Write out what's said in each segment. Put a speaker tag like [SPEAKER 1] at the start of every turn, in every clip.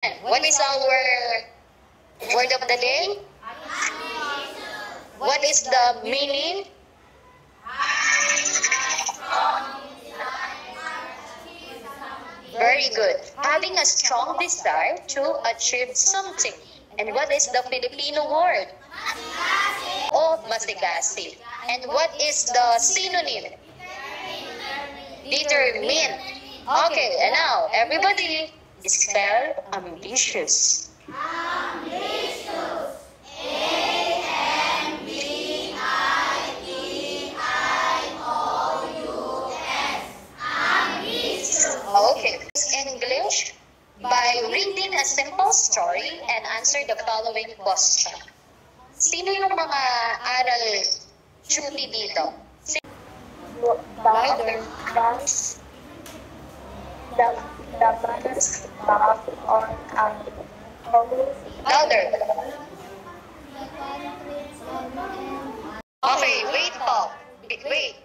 [SPEAKER 1] What is our word of the day? What is the meaning? Very good. Having a strong desire to achieve something. And what is the Filipino word? Oh, masigasi. And what is the synonym? Determined. Okay, and now everybody spell ambitious.
[SPEAKER 2] Ambitious. Ambitious.
[SPEAKER 1] Okay. English by reading a simple story and answer the following question. Sino yung mga aral duty dito?
[SPEAKER 3] Louder. The manas back on
[SPEAKER 1] Louder. Okay, wait po. Wait.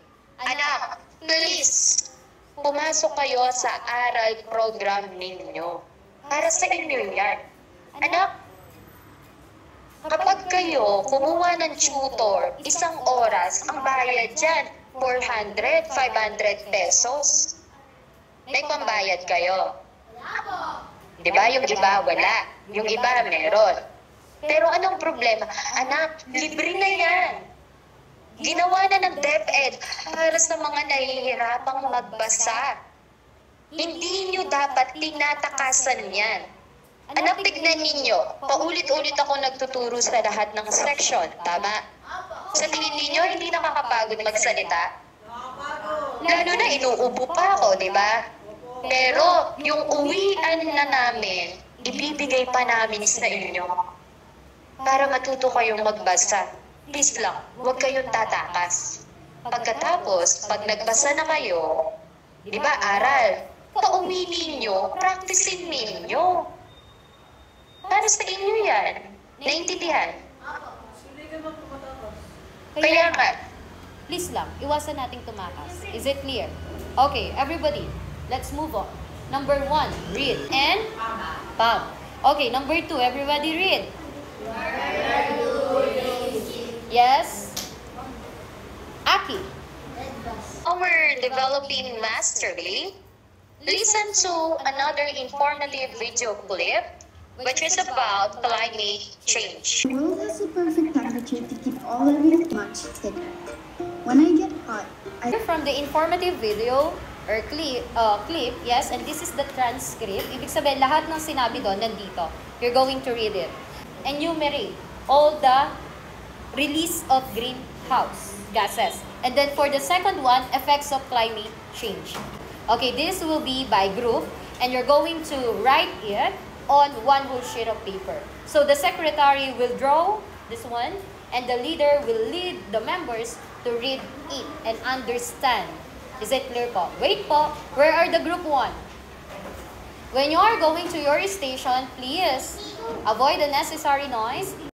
[SPEAKER 1] Anak, please. Pumasok kayo sa aral program ninyo. Para sa inyo yan. Anak, kapag kayo kumuha ng tutor, isang oras, ang bayad dyan, 400, 500 pesos. May pambayad kayo. Di ba? Yung iba, wala. Yung iba, meron. Pero anong problema? Anak, libre na yan. Ginawa na ng DepEd para sa mga nahihirapang magbasa. Hindi nyo dapat tinatakasan yan. Anak, tignan ninyo. Paulit-ulit ako nagtuturo sa lahat ng section. Tama? Sa tingin ninyo, hindi nakakapagod magsalita? Lalo na inuubo pa ako, di ba? Pero yung uwian na namin, ibibigay pa namin sa inyo para matuto kayong magbasa. Please lang, huwag kayong tatakas. Pagkatapos, pag nagbasa na kayo, di ba aral, pauwi ninyo, practicein ninyo. Para sa inyo yan. Naintindihan? Kaya nga.
[SPEAKER 4] Please lang, iwasan nating tumakas. Is it clear? Okay, everybody, let's move on. Number 1, read. And? Pam. Okay, number 2, everybody read. Yes? Aki.
[SPEAKER 1] Our developing mastery, listen to another informative video clip which is about climate change.
[SPEAKER 5] The world has a perfect temperature to keep all living much thicker. When I get hot,
[SPEAKER 4] From the informative video or clip, yes, and this is the transcript. Ibig sabihin, lahat ng sinabi doon nandito. You're going to read it. Enumerate all the release of greenhouse gases. And then for the second one, effects of climate change. Okay, this will be by group, and you're going to write it on one whole sheet of paper. So the secretary will draw this one, and the leader will lead the members to read it and understand. Is it clear po? Wait po, where are the group 1? When you are going to your station, please avoid the necessary noise.